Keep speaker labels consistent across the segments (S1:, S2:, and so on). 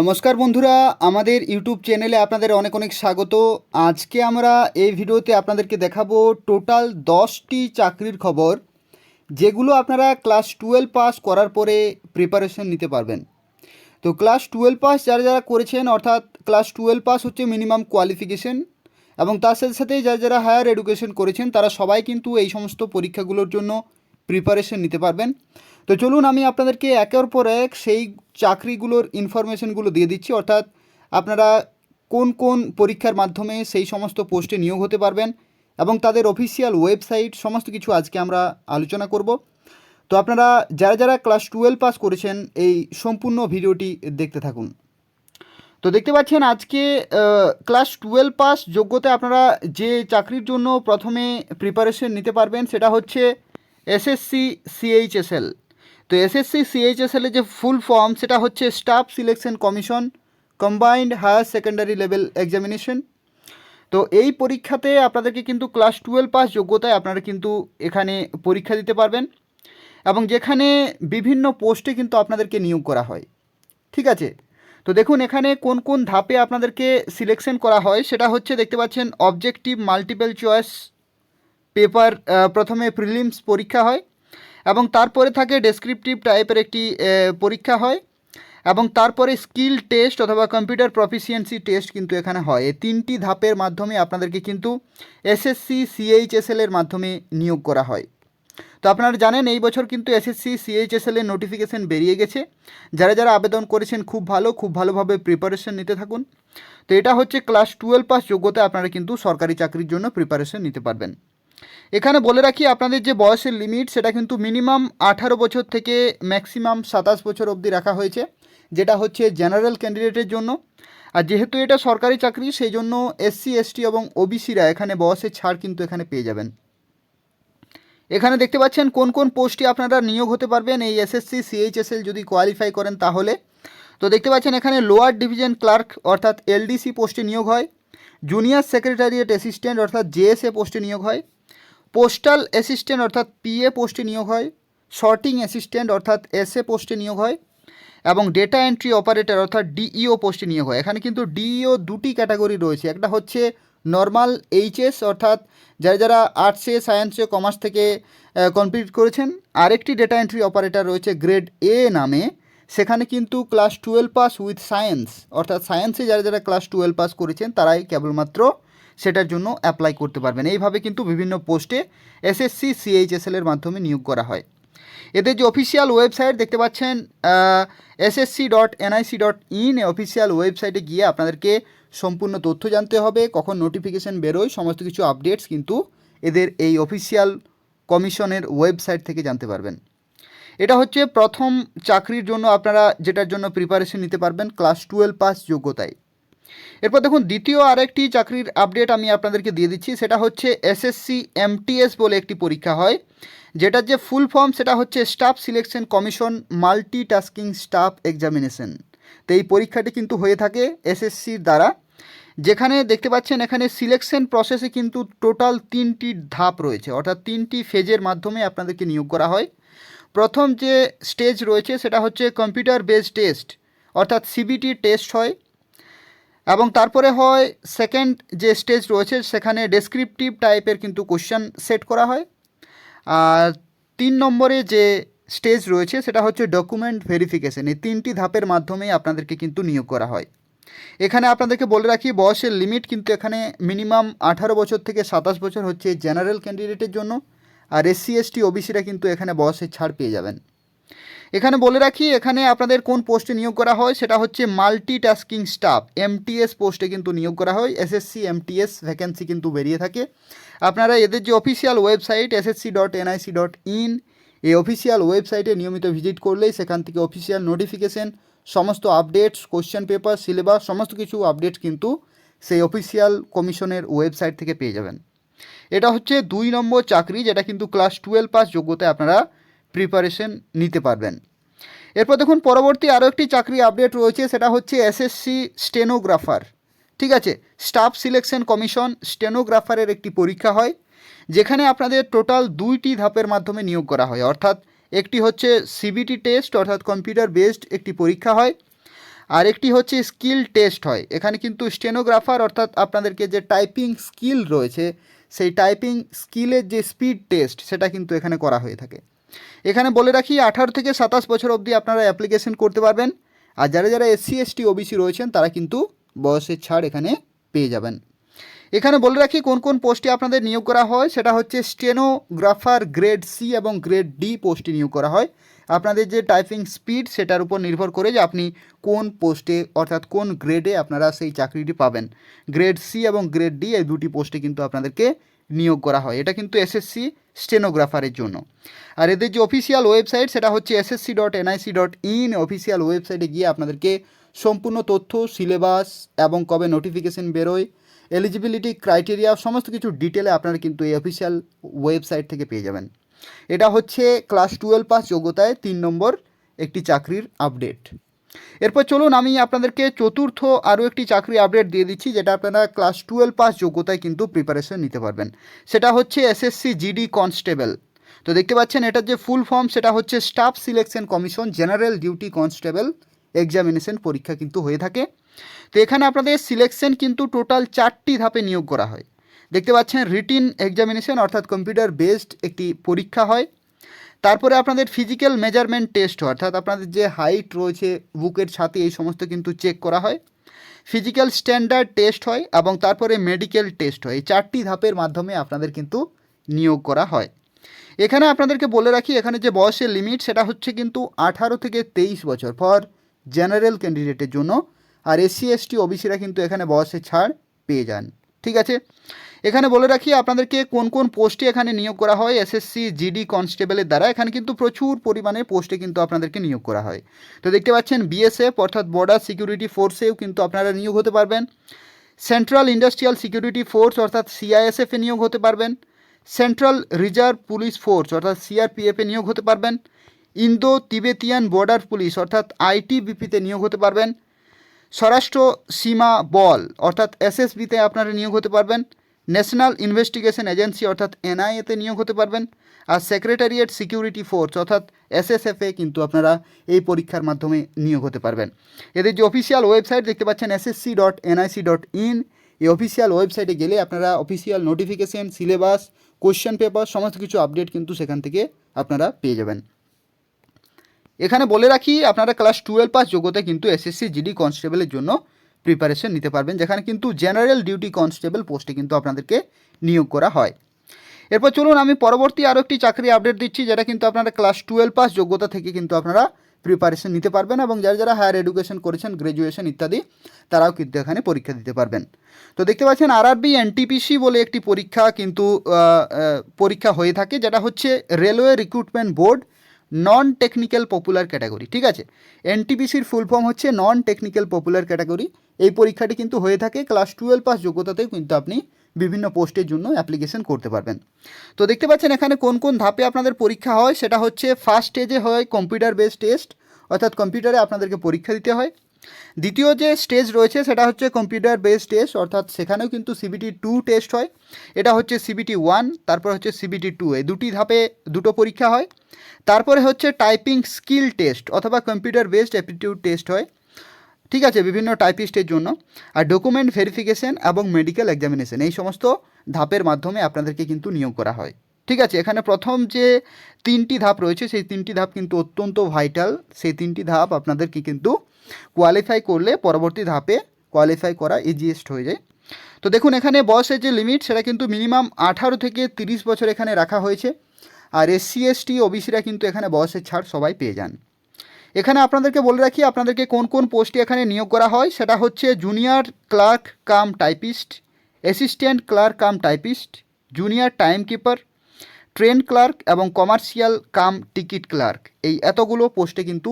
S1: নমস্কার বন্ধুরা, আমাদের ইউটিউব চ্যানেলে আপনাদের অনেক অনেক স্বাগত। আজকে আমরা এই ভিডিওতে আপনাদেরকে দেখাবো টোটাল 10টি চাকরির খবর, যেগুলো আপনারা ক্লাস 12 পাস করার পরে প্রিপারেশন নিতে পারবেন। তো ক্লাস 12 পাস যারা যারা করেছেন, অর্থাৎ ক্লাস 12 পাস হচ্ছে মিনিমাম কোয়ালিফিকেশন, এবং তার সাথে সাথে যারা যারা হায়ার এডুকেশন করেছেন তারা সবাই কিন্তু এই সমস্ত পরীক্ষাগুলোর জন্য প্রিপারেশন নিতে পারবেন। তো চলুন আমি আপনাদেরকে একের পর এক সেই চাকরিগুলোর ইনফরমেশনগুলো দিয়ে দিচ্ছি, অর্থাৎ আপনারা কোন কোন পরীক্ষার মাধ্যমে সেই সমস্ত পোস্টে নিয়োগ হতে পারবেন এবং তাদের অফিসিয়াল ওয়েবসাইট, সমস্ত কিছু আজকে আমরা আলোচনা করব। তো আপনারা যারা যারা ক্লাস 12 পাস করেছেন এই সম্পূর্ণ ভিডিওটি দেখতে থাকুন। তো দেখতে পাচ্ছেন আজকে ক্লাস 12 পাস যোগ্যতা আপনারা যে চাকরির জন্য প্রথমে প্রিপারেশন নিতে পারবেন সেটা হচ্ছে এসএসসি সিএইচএসএল। তো এসএসসি সিএইচএসএল এর যে ফুল ফর্ম সেটা হচ্ছে staff selection commission combined higher secondary level examination. তো এই পরীক্ষাতে আপনাদেরকে কিন্তু ক্লাস 12 পাস যোগ্যতায় আপনারা কিন্তু এখানে পরীক্ষা দিতে পারবেন, এবং যেখানে বিভিন্ন পোস্টে কিন্তু আপনাদেরকে নিয়োগ করা হয়। ঠিক আছে, তো দেখুন এখানে কোন কোন ধাপে আপনাদেরকে সিলেকশন করা হয় সেটা হচ্ছে দেখতে পাচ্ছেন অবজেক্টিভ মাল্টিপল চয়েস পেপার, প্রথমে প্রিলিমস পরীক্ষা হয় এবং তারপরে থাকে ডেসক্রিপটিভ টাইপের একটি পরীক্ষা হয়, এবং তারপরে স্কিল টেস্ট অথবা কম্পিউটার প্রফিসিয়েন্সি টেস্ট কিন্তু এখানে হয়। এই তিনটি ধাপের মাধ্যমে আপনাদেরকে কিন্তু এসএসসি সিএইচএসএল এর মাধ্যমে নিয়োগ করা হয়। তো আপনারা জানেন এই বছর কিন্তু এসএসসি সিএইচএসএল এর নোটিফিকেশন বেরিয়ে গেছে। যারা যারা আবেদন করেছেন খুব ভালোভাবে প্রিপারেশন নিতে থাকুন। তো এটা হচ্ছে ক্লাস 12 পাস যোগ্যতা আপনারা কিন্তু সরকারি চাকরির জন্য প্রিপারেশন নিতে পারবেন। এখানে বলে রাখি আপনাদের যে বয়সের লিমিট সেটা কিন্তু মিনিমাম 18 বছর থেকে ম্যাক্সিমাম 27 বছর অবধি রাখা হয়েছে, যেটা হচ্ছে জেনারেল ক্যান্ডিডেটের জন্য। আর যেহেতু এটা সরকারি চাকরি সেই জন্য এসসি এসটি এবং ওবিসিরা এখানে বয়সের ছাড় কিন্তু এখানে পেয়ে যাবেন। এখানে দেখতে পাচ্ছেন কোন কোন পোস্টে আপনারা নিয়োগ হতে পারবেন এই এসএসসি সিএইচএসএল যদি কোয়ালিফাই করেন তাহলে। তো দেখতে পাচ্ছেন এখানে লোয়ার ডিভিশন ক্লার্ক অর্থাৎ এলডিসি পোস্টে নিয়োগ হয়, জুনিয়র সেক্রেটারিয়েট অ্যাসিস্ট্যান্ট অর্থাৎ জেএসএ পোস্টে নিয়োগ হয়, পোস্টাল অ্যাসিস্ট্যান্ট অর্থাৎ পিএ পোস্টে নিয়োগ হয়, শর্টিং অ্যাসিস্ট্যান্ট অর্থাৎ এসএ পোস্টে নিয়োগ হয়, এবং ডেটা এন্ট্রি অপারেটর অর্থাৎ ডিইও পোস্টে নিয়োগ হয়। এখানে কিন্তু ডিইও দুটি ক্যাটাগরি রয়েছে, একটা হচ্ছে নর্মাল এইচএস অর্থাৎ যারা যারা আর্টসে সায়েন্সে কমার্স থেকে কমপ্লিট করেছেন, আরেকটি ডেটা এন্ট্রি অপারেটর রয়েছে গ্রেড এ নামে, সেখানে কিন্তু ক্লাস 12 পাস উইথ সায়েন্স অর্থাৎ সায়েন্সে যারা যারা ক্লাস 12 পাস করেছেন তারাই কেবলমাত্র সেটার জন্য অ্যাপ্লাই করতে পারবেন। এইভাবে কিন্তু বিভিন্ন পোস্টে এসএসসি সিএইচএসএল এর মাধ্যমে নিয়োগ করা হয়। এদের যে অফিসিয়াল ওয়েবসাইট দেখতে পাচ্ছেন ssc.nic.in, এই অফিসিয়াল ওয়েবসাইটে গিয়ে আপনাদেরকে সম্পূর্ণ তথ্য জানতে হবে, কখন নোটিফিকেশান বেরোয়, সমস্ত কিছু আপডেটস কিন্তু এদের এই অফিসিয়াল কমিশনের ওয়েবসাইট থেকে জানতে পারবেন। এটা হচ্ছে প্রথম চাকরির জন্য আপনারা যেটার জন্য প্রিপারেশন নিতে পারবেন ক্লাস 12 পাস যোগ্যতায়। এরপর দেখুন দ্বিতীয় আরেকটি চাকরির আপডেট আমি আপনাদেরকে দিয়ে দিচ্ছি, সেটা হচ্ছে এসএসসি এমটিএস বলে একটি পরীক্ষা হয়, যেটার যে ফুল ফর্ম সেটা হচ্ছে staff selection commission multitasking staff examination. তো এই পরীক্ষাটি কিন্তু হয়ে থাকে এসএসসির দ্বারা, যেখানে দেখতে পাচ্ছেন এখানে সিলেকশন প্রসেসে কিন্তু টোটাল 3টি ধাপ রয়েছে, অর্থাৎ 3টি ফেজের মাধ্যমে আপনাদেরকে নিয়োগ করা হয়। প্রথম যে স্টেজ রয়েছে সেটা হচ্ছে কম্পিউটার বেসড টেস্ট অর্থাৎ সিবিটি টেস্ট হয়, এবং তারপরে হয় সেকেন্ড যে স্টেজ রয়েছে সেখানে ডেসক্রিপটিভ টাইপের কিন্তু কোশ্চেন সেট করা হয়, আর 3 নম্বরে যে স্টেজ রয়েছে সেটা হচ্ছে ডকুমেন্ট ভেরিফিকেশন। এই 3টি ধাপের মাধ্যমেই আপনাদেরকে কিন্তু নিয়োগ করা হয়। এখানে আপনাদেরকে বলে রাখি বয়সের লিমিট কিন্তু এখানে মিনিমাম 18 বছর থেকে 27 বছর হচ্ছে জেনারেল ক্যান্ডিডেটের জন্য, আর এসসি এসটি ওবিসিরা কিন্তু এখানে বয়সের ছাড় পেয়ে যাবেন। এখানে বলে রাখি এখানে আপনাদের কোন পোস্টে নিয়োগ করা হয় সেটা হচ্ছে মাল্টিটাস্কিং স্টাফ এমটিএস পোস্টে কিন্তু নিয়োগ করা হয়। এসএসসি এমটিএস ভ্যাকেন্সি কিন্তু বেরিয়ে থাকে। আপনারা এদের যে অফিসিয়াল ওয়েবসাইট ssc.nic.in, এই অফিসিয়াল ওয়েবসাইটে নিয়মিত ভিজিট করলেই সেখান থেকে অফিসিয়াল নোটিফিকেশন, সমস্ত আপডেটস, কোশ্চেন পেপার, সিলেবাস, সমস্ত কিছু আপডেটস কিন্তু সেই অফিসিয়াল কমিশনের ওয়েবসাইট থেকে পেয়ে যাবেন। এটা হচ্ছে 2 নম্বর চাকরি, যেটা কিন্তু ক্লাস 12 পাস যোগ্যতায় আপনারা প্রিপারেশন নিতে পারবেন। এরপর দেখুন পরবর্তী আরও একটি চাকরি আপডেট রয়েছে, সেটা হচ্ছে এসএসসি স্টেনোগ্রাফার। ঠিক আছে, স্টাফ সিলেকশন কমিশন স্টেনোগ্রাফারের একটি পরীক্ষা হয়, যেখানে আপনাদের টোটাল 2টি ধাপের মাধ্যমে নিয়োগ করা হয়, অর্থাৎ একটি হচ্ছে সিবিটি টেস্ট অর্থাৎ কম্পিউটার বেসড একটি পরীক্ষা হয়, আরেকটি হচ্ছে স্কিল টেস্ট হয়, এখানে কিন্তু স্টেনোগ্রাফার অর্থাৎ আপনাদেরকে যে টাইপিং স্কিল রয়েছে সেই টাইপিং স্কিলের যে স্পিড টেস্ট সেটা কিন্তু এখানে করা হয়ে থাকে। এখানে বলে রাখি 18 থেকে 27 বছর অবধি আপনারা অ্যাপ্লিকেশন করতে পারবেন। আর যারা যারা এসসি এসটি ওবিসি রয়েছেন তারা কিন্তু বয়সের ছাড় এখানে পেয়ে যাবেন। এখানে বলে রাখি কোন কোন পোস্টে আপনাদের নিয়োগ করা হয়, সেটা হচ্ছে স্টেনোগ্রাফার গ্রেড সি এবং গ্রেড ডি পোস্টে নিয়োগ করা হয়। আপনাদের যে টাইপিং স্পিড সেটার উপর নির্ভর করে যে আপনি কোন পোস্টে অর্থাৎ কোন গ্রেডে আপনারা সেই চাকরিটি পাবেন। গ্রেড সি এবং গ্রেড ডি এই দুটি পোস্টে কিন্তু আপনাদেরকে নিয়োগ করা হয়। এটা কিন্তু এসএসসি স্টেনোগ্রাফারের জন্য। আর এদের যে অফিসিয়াল ওয়েবসাইট সেটা হচ্ছে ssc.nic.in। অফিসিয়াল ওয়েবসাইটে গিয়ে আপনাদেরকে সম্পূর্ণ তথ্য, সিলেবাস এবং কবে নোটিফিকেশন বেরোয়, এলিজিবিলিটি ক্রাইটেরিয়া সমস্ত কিছু ডিটেলে আপনারা কিন্তু এই অফিসিয়াল ওয়েবসাইট থেকে পেয়ে যাবেন। এটা হচ্ছে ক্লাস 12 পাস যোগ্যতায় 3 নম্বর একটি চাকরির আপডেট। এরপর চলুন আমি আপনাদেরকে চতুর্থ আরও একটি চাকরি আপডেট দিয়ে দিচ্ছি, যেটা আপনারা ক্লাস 12 পাস যোগ্যতায় কিন্তু প্রিপারেশন নিতে পারবেন। সেটা হচ্ছে এসএসসি জিডি কনস্টেবল। তো দেখতে পাচ্ছেন এটার যে ফুল ফর্ম সেটা হচ্ছে staff selection commission general duty constable examination পরীক্ষা কিন্তু হয়ে থাকে। তো এখানে আপনাদের সিলেকশন কিন্তু টোটাল 4টি ধাপে নিয়োগ করা হয়। দেখতে পাচ্ছেন রিটিন এক্সামিনেশন অর্থাৎ কম্পিউটার বেসড একটি পরীক্ষা হয়। তারপরে আপনাদের ফিজিক্যাল মেজারমেন্ট টেস্ট হয়, অর্থাৎ আপনাদের যে হাইট রয়েছে, বুকের ছাতি, এই সমস্ত কিন্তু চেক করা হয়। ফিজিক্যাল স্ট্যান্ডার্ড টেস্ট হয় এবং তারপরে মেডিকেল টেস্ট হয়। এই 4টি ধাপের মাধ্যমে আপনাদের কিন্তু নিয়োগ করা হয়। এখানে আপনাদেরকে বলে রাখি এখানে যে বয়সের লিমিট সেটা হচ্ছে কিন্তু 18 থেকে 23 বছর ফর জেনারেল ক্যান্ডিডেটের জন্য। আর এসসি এসটি ওবিসিরা কিন্তু এখানে বয়সের ছাড় পেয়ে যান। ঠিক আছে, এখানে বলে রাখি আপনাদেরকে কোন কোন পোস্টে এখানে নিয়োগ করা হয় এসএসসি জিডি কনস্টেবলের দ্বারা। এখানে কিন্তু প্রচুর পরিমাণে পোস্টে কিন্তু আপনাদেরকে নিয়োগ করা হয়। তো দেখতে পাচ্ছেন বিএসএফ অর্থাৎ বর্ডার সিকিউরিটি ফোর্সেও কিন্তু আপনারা নিয়োগ হতে পারবেন। সেন্ট্রাল ইন্ডাস্ট্রিয়াল সিকিউরিটি ফোর্স অর্থাৎ সিআইএসএফে নিয়োগ হতে পারবেন। সেন্ট্রাল রিজার্ভ পুলিশ ফোর্স অর্থাৎ সিআরপিএফে নিয়োগ হতে পারবেন। ইন্দো তিবেতিয়ান বর্ডার পুলিশ অর্থাৎ আইটিবিপিতে নিয়োগ হতে পারবেন। স্বরাষ্ট্র সীমা বল অর্থাৎ এসএসবিতে আপনারা নিয়োগ হতে পারবেন। ন্যাশনাল ইনভেস্টিগেশন এজেন্সি অর্থাৎ এনআইএতে নিয়োগ হতে পারবেন। আর সেক্রেটারিয়েট সিকিউরিটি ফোর্স অর্থাৎ এসএসএফে কিন্তু আপনারা এই পরীক্ষার মাধ্যমে নিয়োগ হতে পারবেন। এদের যে অফিসিয়াল ওয়েবসাইট দেখতে পাচ্ছেন ssc.nic.in। এই অফিসিয়াল ওয়েবসাইটে গেলে আপনারা official notification, syllabus, question paper সমস্ত কিছু আপডেট কিন্তু সেখান থেকে আপনারা পেয়ে যাবেন। এখানে বলে রাখি আপনারা ক্লাস 12 পাস যোগ্যতায় কিন্তু এসএসসি জিডি কনস্টেবলের জন্য প্রিপারেশন নিতে পারবেন, যেখানে কিন্তু জেনারেল ডিউটি কনস্টেবল পোস্টে কিন্তু আপনাদেরকে নিয়োগ করা হয়। এরপর চলুন আমি পরবর্তী আরও একটি চাকরি আপডেট দিচ্ছি, যেটা কিন্তু আপনারা ক্লাস 12 পাস যোগ্যতা থেকে কিন্তু আপনারা প্রিপারেশন নিতে পারবেন এবং যারা যারা হায়ার এডুকেশন করেছেন, গ্র্যাজুয়েশন ইত্যাদি, তারাও কিন্তু এখানে পরীক্ষা দিতে পারবেন। তো দেখতে পাচ্ছেন আরআরবি এনটিপিসি বলে একটি পরীক্ষা হয়ে থাকে, যেটা হচ্ছে railway recruitment board non technical popular category. ঠিক আছে, এনটিপিসির ফুল ফর্ম হচ্ছে নন টেকনিক্যাল পপুলার ক্যাটাগরি। এই পরীক্ষাটি কিন্তু হয়ে থাকে ক্লাস 12 পাস যোগ্যতাতেও কিন্তু আপনি বিভিন্ন পোস্টের জন্য অ্যাপ্লিকেশন করতে পারবেন। তো দেখতে পাচ্ছেন এখানে কোন কোন ধাপে আপনাদের পরীক্ষা হয়। সেটা হচ্ছে ফার্স্ট স্টেজে হয় কম্পিউটার বেসড টেস্ট, অর্থাৎ কম্পিউটারে আপনাদেরকে পরীক্ষা দিতে হয়। দ্বিতীয় যে স্টেজ রয়েছে সেটা হচ্ছে কম্পিউটার বেসড টেস্ট, অর্থাৎ সেখানেও কিন্তু সিবিটি 2 টেস্ট হয়। এটা হচ্ছে সিবিটি 1, তারপর হচ্ছে সিবিটি 2, এই দুটি ধাপে দুটো পরীক্ষা হয়। তারপরে হচ্ছে টাইপিং স্কিল টেস্ট অথবা কম্পিউটার বেসড অ্যাপটিটিউড টেস্ট হয়। ঠিক আছে, বিভিন্ন টাইপিস্টের জন্য। আর ডকুমেন্ট ভেরিফিকেশন এবং মেডিকেল এক্সামিনেশন, এই সমস্ত ধাপের মাধ্যমে আপনাদেরকে কিন্তু নিয়োগ করা হয়। ঠিক আছে, এখানে প্রথম যে 3টি ধাপ রয়েছে সেই 3টি ধাপ কিন্তু অত্যন্ত ভাইটাল। সেই 3টি ধাপ আপনাদেরকে কিন্তু কোয়ালিফাই করলে পরবর্তী ধাপে কোয়ালিফাই করা ইজিয়েস্ট হয়ে যায়। তো দেখুন এখানে বয়সের যে লিমিট সেটা কিন্তু মিনিমাম 18 থেকে 30 বছর এখানে রাখা হয়েছে। আর এসসি এসটি ওবিসিরা কিন্তু এখানে বয়সের ছাড় সবাই পেয়ে যান। এখানে আপনাদেরকে বলে রাখি আপনাদেরকে কোন কোন পোস্টে এখানে নিয়োগ করা হয়। সেটা হচ্ছে junior clerk cum typist, assistant clerk cum typist, junior time keeper, train clerk এবং কমার্শিয়াল কাম টিকিট ক্লার্ক। এই এতগুলো পোস্টে কিন্তু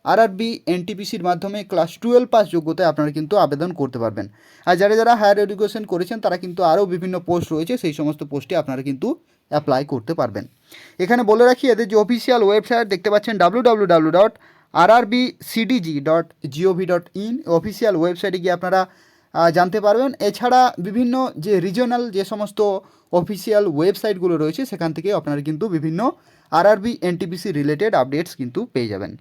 S1: আরআরবি এনটিপিসির মাধ্যমে ক্লাস 12 পাস যোগ্যতায় আপনারা কিন্তু আবেদন করতে পারবেন। আর যারা যারা হায়ার এডুকেশন করেছেন তারা কিন্তু আরও বিভিন্ন পোস্ট রয়েছে, সেই সমস্ত পোস্টে আপনারা কিন্তু অ্যাপ্লাই করতে পারবেন। এখানে বলে রাখি এদের যে অফিসিয়াল ওয়েবসাইট দেখতে পাচ্ছেন www.rrbcdg.gov.in। অফিসিয়াল ওয়েবসাইটে গিয়ে আপনারা জানতে পারবেন। এছাড়া বিভিন্ন যে রিজিওনাল যে সমস্ত অফিসিয়াল ওয়েবসাইটগুলো রয়েছে সেখান থেকে আপনারা কিন্তু বিভিন্ন আরআরবি এনটিপিসি রিলেটেড আপডেটস কিন্তু পেয়ে যাবেন।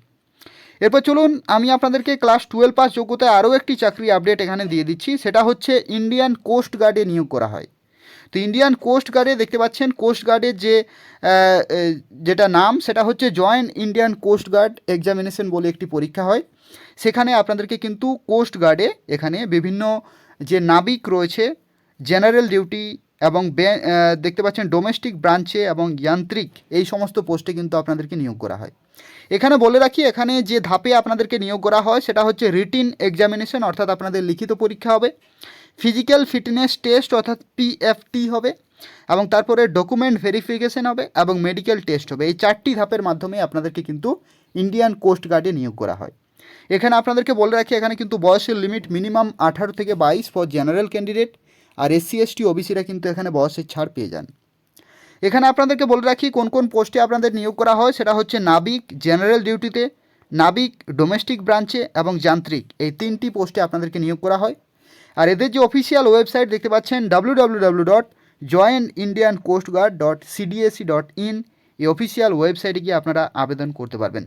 S1: এরপর চলুন আমি আপনাদেরকে ক্লাস 12 পাস যোগ্যতায় আরও একটি চাকরি আপডেট এখানে দিয়ে দিচ্ছি, সেটা হচ্ছে ইন্ডিয়ান কোস্ট গার্ডে নিয়োগ করা হয়। তো ইন্ডিয়ান কোস্ট গার্ডে দেখতে পাচ্ছেন কোস্ট গার্ডের যেটা নাম সেটা হচ্ছে joint Indian coast guard examination বলে একটি পরীক্ষা হয়। সেখানে আপনাদেরকে কিন্তু কোস্ট গার্ডে এখানে বিভিন্ন যে নাবিক রয়েছে, জেনারেল ডিউটি এবং দেখতে পাচ্ছেন ডোমেস্টিক ব্রাঞ্চে এবং যান্ত্রিক, এই সমস্ত পোস্টে কিন্তু আপনাদেরকে নিয়োগ করা হয়। এখানে বলে রাখি, এখানে যে ধাপে আপনাদেরকে নিয়োগ করা হয় সেটা হচ্ছে রিটিন এক্সামিনেশন, অর্থাৎ আপনাদের লিখিত পরীক্ষা হবে, ফিজিক্যাল ফিটনেস টেস্ট অর্থাৎ পিএফটি হবে, এবং তারপরে ডকুমেন্ট ভেরিফিকেশন হবে এবং মেডিকেল টেস্ট হবে। এই 4টি ধাপের মাধ্যমে আপনাদেরকে কিন্তু ইন্ডিয়ান কোস্ট গার্ডে নিয়োগ করা হয়। এখানে আপনাদেরকে বলে রাখি, এখানে কিন্তু বয়সের লিমিট মিনিমাম 18 থেকে 22 ফর জেনারেল ক্যান্ডিডেট, আর এসসি এসটি ওবিসিরা কিন্তু এখানে বয়সের ছাড় পেয়ে যান। এখানে আপনাদেরকে বলে রাখি কোন কোন পোস্টে আপনাদের নিয়োগ করা হয়, সেটা হচ্ছে নাবিক জেনারেল ডিউটিতে, নাবিক ডোমেস্টিক ব্রাঞ্চে এবং যান্ত্রিক, এই 3টি পোস্টে আপনাদেরকে নিয়োগ করা হয়। আর এদের যে অফিসিয়াল ওয়েবসাইট দেখতে পাচ্ছেন www.joinindiancoastguard.cdsc.in, এই অফিসিয়াল ওয়েবসাইটে গিয়ে আপনারা আবেদন করতে পারবেন।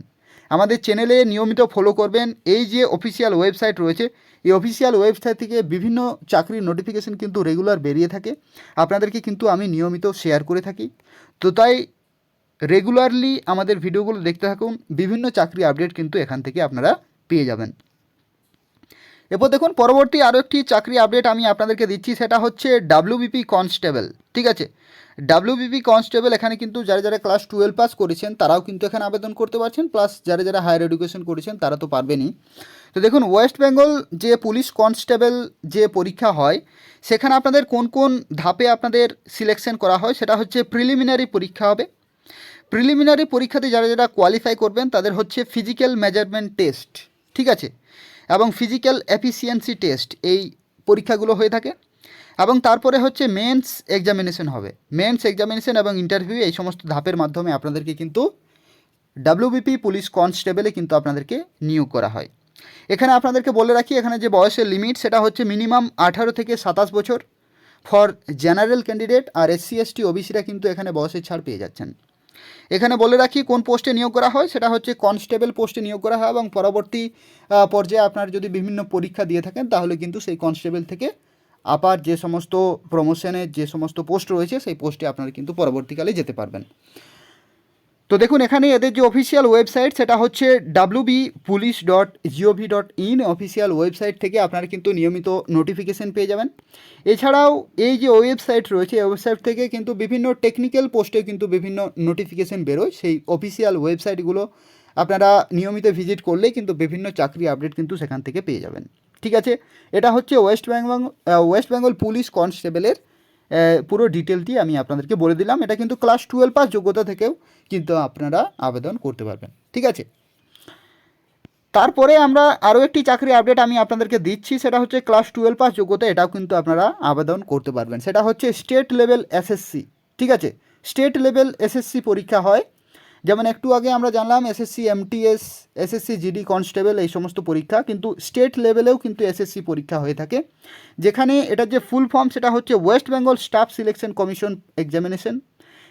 S1: আমাদের চ্যানেলে নিয়মিত ফলো করবেন। এই যে অফিসিয়াল ওয়েবসাইট রয়েছে, এই অফিসিয়াল ওয়েবসাইট থেকে বিভিন্ন চাকরির নোটিফিকেশন কিন্তু রেগুলার বেরিয়ে থাকে, আপনাদেরকে কিন্তু আমি নিয়মিত শেয়ার করে থাকি। তো তাই রেগুলারলি আমাদের ভিডিওগুলো দেখতে থাকুন, বিভিন্ন চাকরি আপডেট কিন্তু এখান থেকে আপনারা পেয়ে যাবেন। এরপর দেখুন পরবর্তী আরও একটি চাকরি আপডেট আমি আপনাদেরকে দিচ্ছি, সেটা হচ্ছে ডাব্লিউবিপি কনস্টেবল। ঠিক আছে, ডাব্লিউবিপি কনস্টেবল এখানে কিন্তু যারা যারা ক্লাস 12 পাস করেছেন তারাও কিন্তু এখানে আবেদন করতে পারছেন, প্লাস যারা যারা হায়ার এডুকেশন করেছেন তারা তো পারবেনই। তো দেখুন, ওয়েস্ট বেঙ্গল যে পুলিশ কনস্টেবল যে পরীক্ষা হয়, সেখানে আপনাদের কোন কোন ধাপে আপনাদের সিলেকশন করা হয়, সেটা হচ্ছে প্রিলিমিনারি পরীক্ষা হবে। প্রিলিমিনারি পরীক্ষাতে যারা যারা কোয়ালিফাই করবেন তাদের হচ্ছে ফিজিক্যাল মেজারমেন্ট টেস্ট, ঠিক আছে, এবং ফিজিক্যাল এফিসিয়েন্সি টেস্ট, এই পরীক্ষাগুলো হয়ে থাকে। এবং তারপরে হচ্ছে মেন্স এক্সামিনেশন হবে। মেন্স এক্সামিনেশন এবং ইন্টারভিউ, এই সমস্ত ধাপের মাধ্যমে আপনাদেরকে কিন্তু ডাব্লিউবিপি পুলিশ কনস্টেবলে কিন্তু আপনাদেরকে নিয়োগ করা হয়। এখানে আপনাদেরকে বলে রাখি, এখানে যে বয়সের লিমিট সেটা হচ্ছে মিনিমাম 18 থেকে 27 বছর ফর জেনারেল ক্যান্ডিডেট, আর এসসি এসটি ওবিসিরা কিন্তু এখানে বয়সের ছাড় পেয়ে যাচ্ছেন। এখানে বলে রাখি কোন পোস্টে নিয়োগ করা হয়, সেটা হচ্ছে কনস্টেবল পোস্টে নিয়োগ করা হয়, এবং পরবর্তী পর্যায়ে আপনারা যদি বিভিন্ন পরীক্ষা দিয়ে থাকেন তাহলে কিন্তু সেই কনস্টেবল থেকে আপার যে সমস্ত প্রমোশনের যে সমস্ত পোস্ট রয়েছে সেই পোস্টে আপনারা কিন্তু পরবর্তীকালে যেতে পারবেন। তো দেখুন, এখানে এদের যে অফিসিয়াল ওয়েবসাইট সেটা হচ্ছে wbpolice.gov.in, অফিসিয়াল ওয়েবসাইট থেকে আপনারা কিন্তু নিয়মিত নোটিফিকেশন পেয়ে যাবেন। এছাড়াও এই যে ওয়েবসাইট রয়েছে, এই ওয়েবসাইট থেকে কিন্তু বিভিন্ন টেকনিক্যাল পোস্টে কিন্তু বিভিন্ন নোটিফিকেশন বেরোয়, সেই অফিসিয়াল ওয়েবসাইটগুলো আপনারা নিয়মিত ভিজিট করলেই কিন্তু বিভিন্ন চাকরি আপডেট কিন্তু সেখান থেকে পেয়ে যাবেন। ঠিক আছে, এটা হচ্ছে ওয়েস্ট বেঙ্গল পুলিশ কনস্টেবলের পুরো ডিটেলটি আমি আপনাদেরকে বলে দিলাম। এটা কিন্তু ক্লাস 12 পাস যোগ্যতা থেকেও কিন্তু আপনারা আবেদন করতে পারবেন। ঠিক আছে, তারপরে আমরা আরও একটি চাকরি আপডেট আমি আপনাদেরকে দিচ্ছি, সেটা হচ্ছে ক্লাস 12 পাস যোগ্যতা, এটাও কিন্তু আপনারা আবেদন করতে পারবেন। সেটা হচ্ছে স্টেট লেভেল এসএসসি। ঠিক আছে, স্টেট লেভেল এসএসসি পরীক্ষা হয়, যেমন একটু আগে আমরা জানলাম SSC MTS, SSC GD constable, এই সমস্ত পরীক্ষা কিন্তু স্টেট লেভেলেও কিন্তু এসএসসি পরীক্ষা হয়ে থাকে, যেখানে এটার যে ফুল ফর্ম সেটা হচ্ছে West Bengal staff selection commission examination.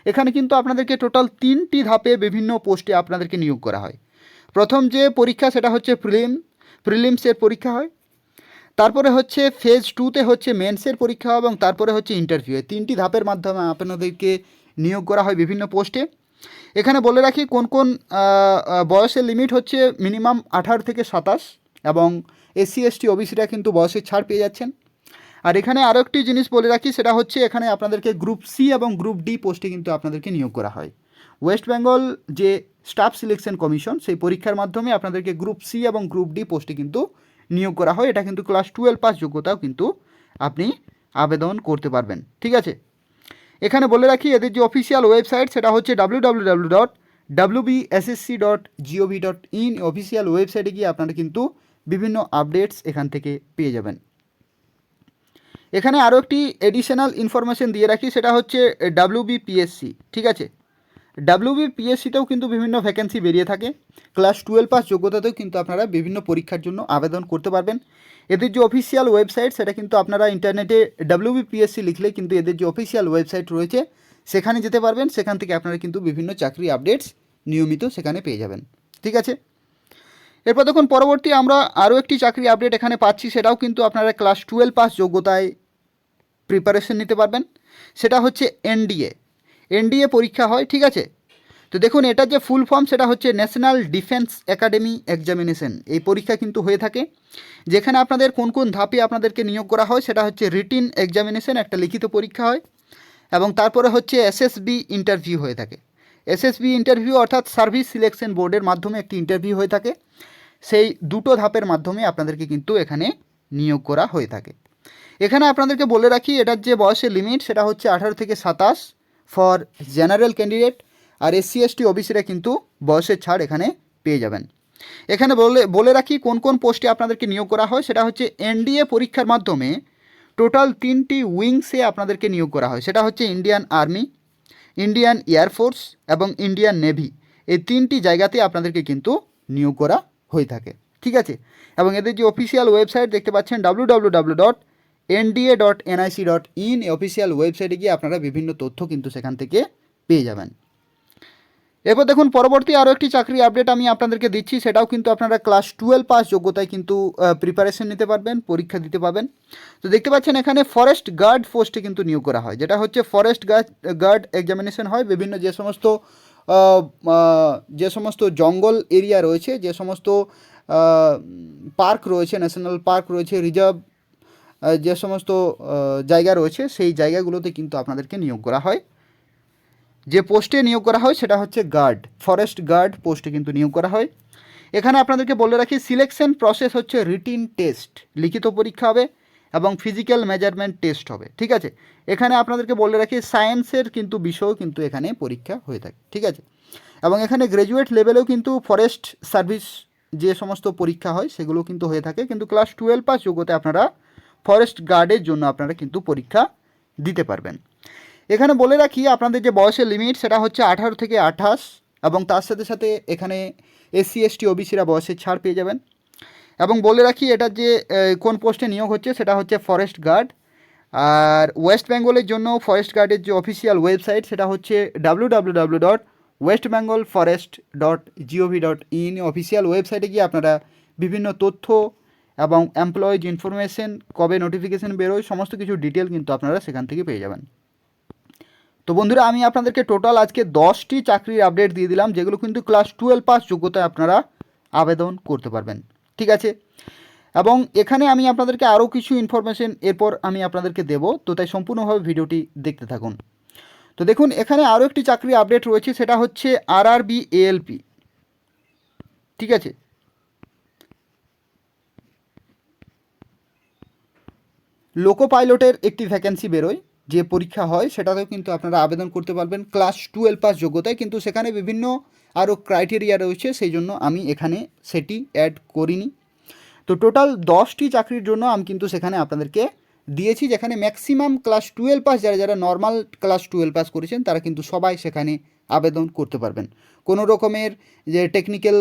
S1: এখানে কিন্তু আপনাদেরকে টোটাল 3টি ধাপে বিভিন্ন পোস্টে আপনাদেরকে নিয়োগ করা হয়। প্রথম যে পরীক্ষা সেটা হচ্ছে প্রিলিমসের পরীক্ষা হয়, তারপরে হচ্ছে ফেজ 2তে হচ্ছে মেন্সের পরীক্ষা, এবং তারপরে হচ্ছে ইন্টারভিউ। এই 3টি ধাপের মাধ্যমে আপনাদেরকে নিয়োগ করা হয় বিভিন্ন পোস্টে। এখানে বলে রাখি কোন কোন বয়সের লিমিট হচ্ছে মিনিমাম 18 থেকে 27, এবং এসসি এসটি ওবিসিরা কিন্তু বয়সের ছাড় পেয়ে যাচ্ছেন। আর এখানে আরও একটি জিনিস বলে রাখি, সেটা হচ্ছে এখানে আপনাদেরকে গ্রুপ সি এবং গ্রুপ ডি পোস্টে কিন্তু আপনাদেরকে নিয়োগ করা হয়। ওয়েস্ট বেঙ্গল যে স্টাফ সিলেকশন কমিশন, সেই পরীক্ষার মাধ্যমে আপনাদেরকে গ্রুপ সি এবং গ্রুপ ডি পোস্টে কিন্তু নিয়োগ করা হয়। এটা কিন্তু ক্লাস 12 পাস যোগ্যতাও কিন্তু আপনি আবেদন করতে পারবেন। ঠিক আছে, এখানে বলে রাখি এদের যে অফিসিয়াল ওয়েবসাইট সেটা হচ্ছে www.wbssc.gov.in, অফিসিয়াল ওয়েবসাইটে গিয়ে আপনারা কিন্তু বিভিন্ন আপডেটস এখান থেকে পেয়ে যাবেন। এখানে আরও একটি এডিশনাল ইনফরমেশন দিয়ে রাখি, সেটা হচ্ছে ডাব্লিউবিপিএসসি। ঠিক আছে, ডাব্লিউবিপিএসসিতেও কিন্তু বিভিন্ন ভ্যাকেন্সি বেরিয়ে থাকে, ক্লাস 12 পাস যোগ্যতাতেও কিন্তু আপনারা বিভিন্ন পরীক্ষার জন্য আবেদন করতে পারবেন। এদের যে অফিসিয়াল ওয়েবসাইট সেটা কিন্তু আপনারা ইন্টারনেটে ডাব্লিউবিপিএসসি লিখলে কিন্তু এদের যে অফিসিয়াল ওয়েবসাইট রয়েছে সেখানে যেতে পারবেন, সেখান থেকে আপনারা কিন্তু বিভিন্ন চাকরি আপডেটস নিয়মিত সেখানে পেয়ে যাবেন। ঠিক আছে, এরপর দেখুন পরবর্তী আমরা আরও একটি চাকরি আপডেট এখানে পাচ্ছি, সেটাও কিন্তু আপনারা ক্লাস 12 পাস যোগ্যতায় প্রিপারেশন নিতে পারবেন। সেটা হচ্ছে এনডিএ পরীক্ষা হয়, ঠিক আছে। তো দেখুন এটার যে ফুল ফর্ম সেটা হচ্ছে ন্যাশনাল ডিফেন্স একাডেমি এক্সামিনেশন। এই পরীক্ষা কিন্তু হয়ে থাকে, যেখানে আপনাদের কোন কোন ধাপে আপনাদেরকে নিয়োগ করা হয় সেটা হচ্ছে রিটিন এক্সামিনেশন, একটা লিখিত পরীক্ষা হয়, এবং তারপরে হচ্ছে এসএসবি ইন্টারভিউ হয়ে থাকে। এসএসবি ইন্টারভিউ অর্থাৎ সার্ভিস সিলেকশন বোর্ডের মাধ্যমে একটি ইন্টারভিউ হয়ে থাকে। সেই দুটো ধাপের মাধ্যমে আপনাদেরকে কিন্তু এখানে নিয়োগ করা হয়ে থাকে। এখানে আপনাদেরকে বলে রাখি এটার যে বয়সের লিমিট সেটা হচ্ছে 18 থেকে 27 ফর জেনারেল ক্যান্ডিডেট, আর SC ST ওবিসিরা কিন্তু বয়সের ছাড় এখানে পেয়ে যাবেন। এখানে বলে রাখি কোন কোন পোস্টে আপনাদেরকে নিয়োগ করা হয়, সেটা হচ্ছে এনডিএ পরীক্ষার মাধ্যমে টোটাল 3টি উইংসে আপনাদেরকে নিয়োগ করা হয়। সেটা হচ্ছে ইন্ডিয়ান আর্মি, ইন্ডিয়ান এয়ারফোর্স এবং ইন্ডিয়ান নেভি। এই 3টি জায়গাতে আপনাদেরকে কিন্তু নিয়োগ করা হয়ে থাকে, ঠিক আছে। এবং এদের যে অফিসিয়াল ওয়েবসাইট দেখতে পাচ্ছেন www.nda.nic.in, এই অফিসিয়াল ওয়েবসাইটে গিয়ে আপনারা বিভিন্ন তথ্য কিন্তু সেখান থেকে পেয়ে যাবেন। এরপর দেখুন পরবর্তী আরও একটি চাকরি আপডেট আমি আপনাদেরকে দিচ্ছি, সেটাও কিন্তু আপনারা ক্লাস 12 পাস যোগ্যতায় কিন্তু প্রিপারেশন নিতে পারবেন, পরীক্ষা দিতে পারবেন। তো দেখতে পাচ্ছেন এখানে ফরেস্ট গার্ড পোস্টে কিন্তু নিয়োগ করা হয়, যেটা হচ্ছে ফরেস্ট গার্ড এক্সামিনেশন হয়। বিভিন্ন যে সমস্ত জঙ্গল এরিয়া রয়েছে, যে সমস্ত পার্ক রয়েছে, ন্যাশনাল পার্ক রয়েছে, রিজার্ভ যে সমস্ত জায়গা রয়েছে, সেই জায়গাগুলোতে কিন্তু আপনাদেরকে নিয়োগ করা হয়। যে পোস্টে নিয়োগ করা হয় সেটা হচ্ছে ফরেস্ট গার্ড পোস্টে কিন্তু নিয়োগ করা হয়। এখানে আপনাদেরকে বলে রাখি সিলেকশন প্রসেস হচ্ছে রিটিন টেস্ট, লিখিত পরীক্ষা হবে, এবং ফিজিক্যাল মেজারমেন্ট টেস্ট হবে, ঠিক আছে। এখানে আপনাদেরকে বলে রাখি সায়েন্সের কিন্তু বিষয়ও কিন্তু এখানে পরীক্ষা হয়ে থাকে, ঠিক আছে। এবং এখানে গ্র্যাজুয়েট লেভেলেও কিন্তু ফরেস্ট সার্ভিস যে সমস্ত পরীক্ষা হয় সেগুলো কিন্তু হয়ে থাকে, কিন্তু ক্লাস 12 পাস যোগ্যতায় আপনারা ফরেস্ট গার্ডের জন্য আপনারা কিন্তু পরীক্ষা দিতে পারবেন। এখানে বলে রাখি আপনাদের যে বয়সের লিমিট সেটা হচ্ছে 18 থেকে 28, এবং তার সাথে সাথে এখানে SC ST ওবিসিরা বয়সের ছাড় পেয়ে যাবেন। এবং বলে রাখি এটার যে কোন পোস্টে নিয়োগ হচ্ছে সেটা হচ্ছে ফরেস্ট গার্ড। আর ওয়েস্ট বেঙ্গলের জন্য ফরেস্ট গার্ডের যে অফিসিয়াল ওয়েবসাইট সেটা হচ্ছে www.westbengalforest.gov.in, অফিসিয়াল ওয়েবসাইটে গিয়ে আপনারা বিভিন্ন তথ্য এবং এমপ্লয়িজ ইনফরমেশন, কবে নোটিফিকেশান বেরোয়, সমস্ত কিছু ডিটেল কিন্তু আপনারা সেখান থেকে পেয়ে যাবেন। তো বন্ধুরা আমি আপনাদেরকে টোটাল আজকে 10টি চাকরির আপডেট দিয়ে দিলাম, যেগুলো কিন্তু ক্লাস 12 পাস যোগ্যতায় আপনারা আবেদন করতে পারবেন, ঠিক আছে। এবং এখানে আমি আপনাদেরকে আরও কিছু ইনফরমেশন এরপর আমি আপনাদেরকে দেব, তো তাই সম্পূর্ণভাবে ভিডিওটি দেখতে থাকুন। তো দেখুন এখানে আরও একটি চাকরি আপডেট রয়েছে, সেটা হচ্ছে RRB ALP, ঠিক আছে। লোকো পাইলটের একটি ভ্যাকেন্সি বেরোয়, যে পরীক্ষা হয় সেটাতেও কিন্তু আপনারা আবেদন করতে পারবেন ক্লাস 12 পাস যোগ্যতায়, কিন্তু সেখানে বিভিন্ন আরও ক্রাইটেরিয়া রয়েছে, সেই জন্য আমি এখানে সেটি অ্যাড করিনি। তো টোটাল 10টি চাকরির জন্য আমি কিন্তু সেখানে আপনাদেরকে দিয়েছি, যেখানে ম্যাক্সিমাম ক্লাস 12 পাস, যারা নর্মাল ক্লাস 12 পাস করেছেন তারা কিন্তু সবাই সেখানে আবেদন করতে পারবেন। কোনো রকমের যে টেকনিক্যাল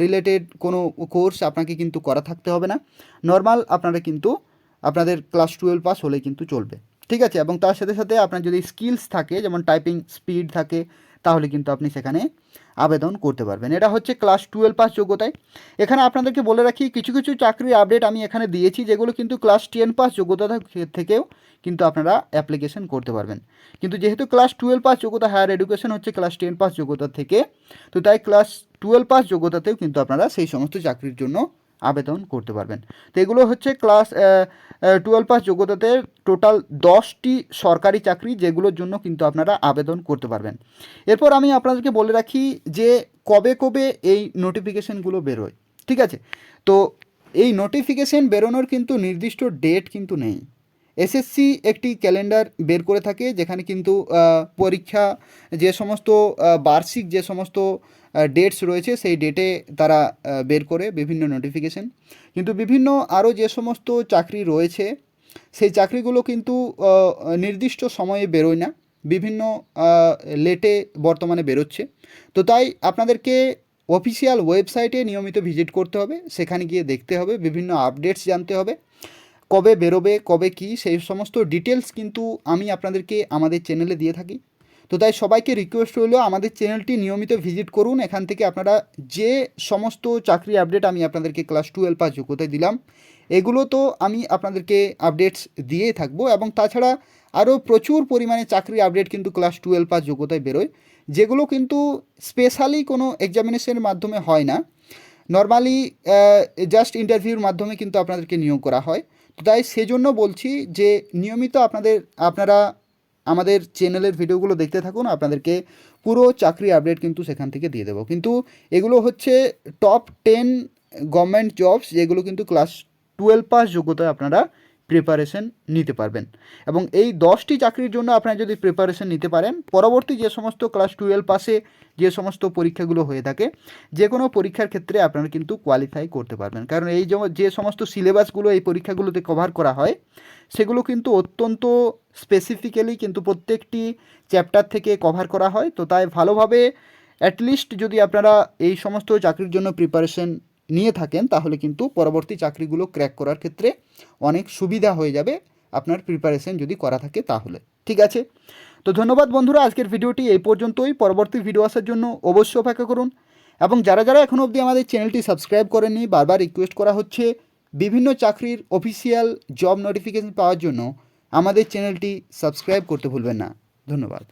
S1: রিলেটেড কোনো কোর্স আপনাকে কিন্তু করা থাকতে হবে না, নর্মাল আপনারা কিন্তু আপনাদের ক্লাস 12 পাস হলে কিন্তু চলবে, ঠিক আছে। এবং তার সাথে সাথে আপনার যদি স্কিলস থাকে, যেমন টাইপিং স্পিড থাকে, তাহলে কিন্তু আপনি সেখানে আবেদন করতে পারবেন। এটা হচ্ছে ক্লাস 12 পাস যোগ্যতায়। এখানে আপনাদেরকে বলে রাখি কিছু কিছু চাকরির আপডেট আমি এখানে দিয়েছি, যেগুলো কিন্তু ক্লাস 10 পাস যোগ্যতা থেকেও কিন্তু আপনারা অ্যাপ্লিকেশন করতে পারবেন। কিন্তু যেহেতু ক্লাস 12 পাস যোগ্যতা, হায়ার এডুকেশন হচ্ছে ক্লাস 10 পাস যোগ্যতা থেকে, তো তাই ক্লাস 12 পাস যোগ্যতাতেও কিন্তু আপনারা সেই সমস্ত চাকরির জন্য আবেদন করতে পারবেন। তো এগুলো হচ্ছে ক্লাস 12 পাস যোগ্যতাতে টোটাল 10টি সরকারি চাকরি, যেগুলোর জন্য কিন্তু আপনারা আবেদন করতে পারবেন। এরপর আমি আপনাদেরকে বলে রাখি যে কবে কবে এই নোটিফিকেশানগুলো বেরোয়, ঠিক আছে। তো এই নোটিফিকেশান বেরোনোর কিন্তু নির্দিষ্ট ডেট কিন্তু নেই। এসএসসি একটি ক্যালেন্ডার বের করে থাকে, যেখানে কিন্তু পরীক্ষা যে সমস্ত বার্ষিক যে সমস্ত ডেটস রয়েছে সেই ডেটে তারা বের করে বিভিন্ন নোটিফিকেশান। কিন্তু বিভিন্ন আরও যে সমস্ত চাকরি রয়েছে সেই চাকরিগুলো কিন্তু নির্দিষ্ট সময়ে বেরোয় না, বিভিন্ন লেটে বর্তমানে বেরোচ্ছে। তো তাই আপনাদেরকে অফিসিয়াল ওয়েবসাইটে নিয়মিত ভিজিট করতে হবে, সেখানে গিয়ে দেখতে হবে, বিভিন্ন আপডেটস জানতে হবে, কবে বেরোবে, কবে কী, সেই সমস্ত ডিটেলস কিন্তু আমি আপনাদেরকে আমাদের চ্যানেলে দিয়ে থাকি। তো তাই সবাইকে রিকোয়েস্ট রইল আমাদের চ্যানেলটি নিয়মিত ভিজিট করুন। এখান থেকে আপনারা যে সমস্ত চাকরি আপডেট আমি আপনাদেরকে ক্লাস 12 পাস যোগ্যতায় দিলাম, এগুলো তো আমি আপনাদেরকে আপডেটস দিয়েই থাকবো, এবং তাছাড়া আরও প্রচুর পরিমাণে চাকরি আপডেট কিন্তু ক্লাস 12 পাস যোগ্যতায় বেরোয়, যেগুলো কিন্তু স্পেশালি কোনো এক্সামিনেশনের মাধ্যমে হয় না, নর্মালি জাস্ট ইন্টারভিউর মাধ্যমে কিন্তু আপনাদেরকে নিয়োগ করা হয়। তো তাই সেজন্য বলছি যে নিয়মিত আপনারা আমাদের চ্যানেলের ভিডিওগুলো দেখতে থাকুন, আপনাদেরকে পুরো চাকরি আপডেট কিন্তু সেখান থেকে দিয়ে দেবো। কিন্তু এগুলো হচ্ছে টপ 10 গভর্নমেন্ট জবস, যেগুলো কিন্তু ক্লাস 12 পাস যোগ্যতায় আপনারা প্রিপারেশন নিতে পারবেন। এবং এই 10টি চাকরির জন্য আপনারা যদি প্রিপারেশন নিতে পারেন, পরবর্তী যে সমস্ত ক্লাস 12 পাসে যে সমস্ত পরীক্ষাগুলো হয়ে থাকে, যে কোনো পরীক্ষার ক্ষেত্রে আপনারা কিন্তু কোয়ালিফাই করতে পারবেন। কারণ এই যে সমস্ত সিলেবাসগুলো এই পরীক্ষাগুলোতে কভার করা হয়, সেগুলো কিন্তু অত্যন্ত স্পেসিফিক্যালি কিন্তু প্রত্যেকটি চ্যাপ্টার থেকে কভার করা হয়। তো তাই ভালোভাবে অ্যাটলিস্ট যদি আপনারা এই সমস্ত চাকরির জন্য প্রিপারেশন নিয়ে থাকেন, তাহলে কিন্তু পরবর্তী চাকরিগুলো ক্র্যাক করার ক্ষেত্রে অনেক সুবিধা হয়ে যাবে আপনার প্রিপারেশন যদি করা থাকে তাহলে। ঠিক আছে, তো ধন্যবাদ বন্ধুরা, আজকের ভিডিওটি এই পর্যন্তই। পরবর্তী ভিডিও আসার জন্য অবশ্যই অপেক্ষা করুন, এবং যারা এখনও অবধি আমাদের চ্যানেলটি সাবস্ক্রাইব করেননি, বারবার রিকোয়েস্ট করা হচ্ছে, বিভিন্ন চাকরির অফিসিয়াল জব নোটিফিকেশন পাওয়ার জন্য আমাদের চ্যানেলটি সাবস্ক্রাইব করতে ভুলবেন না। ধন্যবাদ।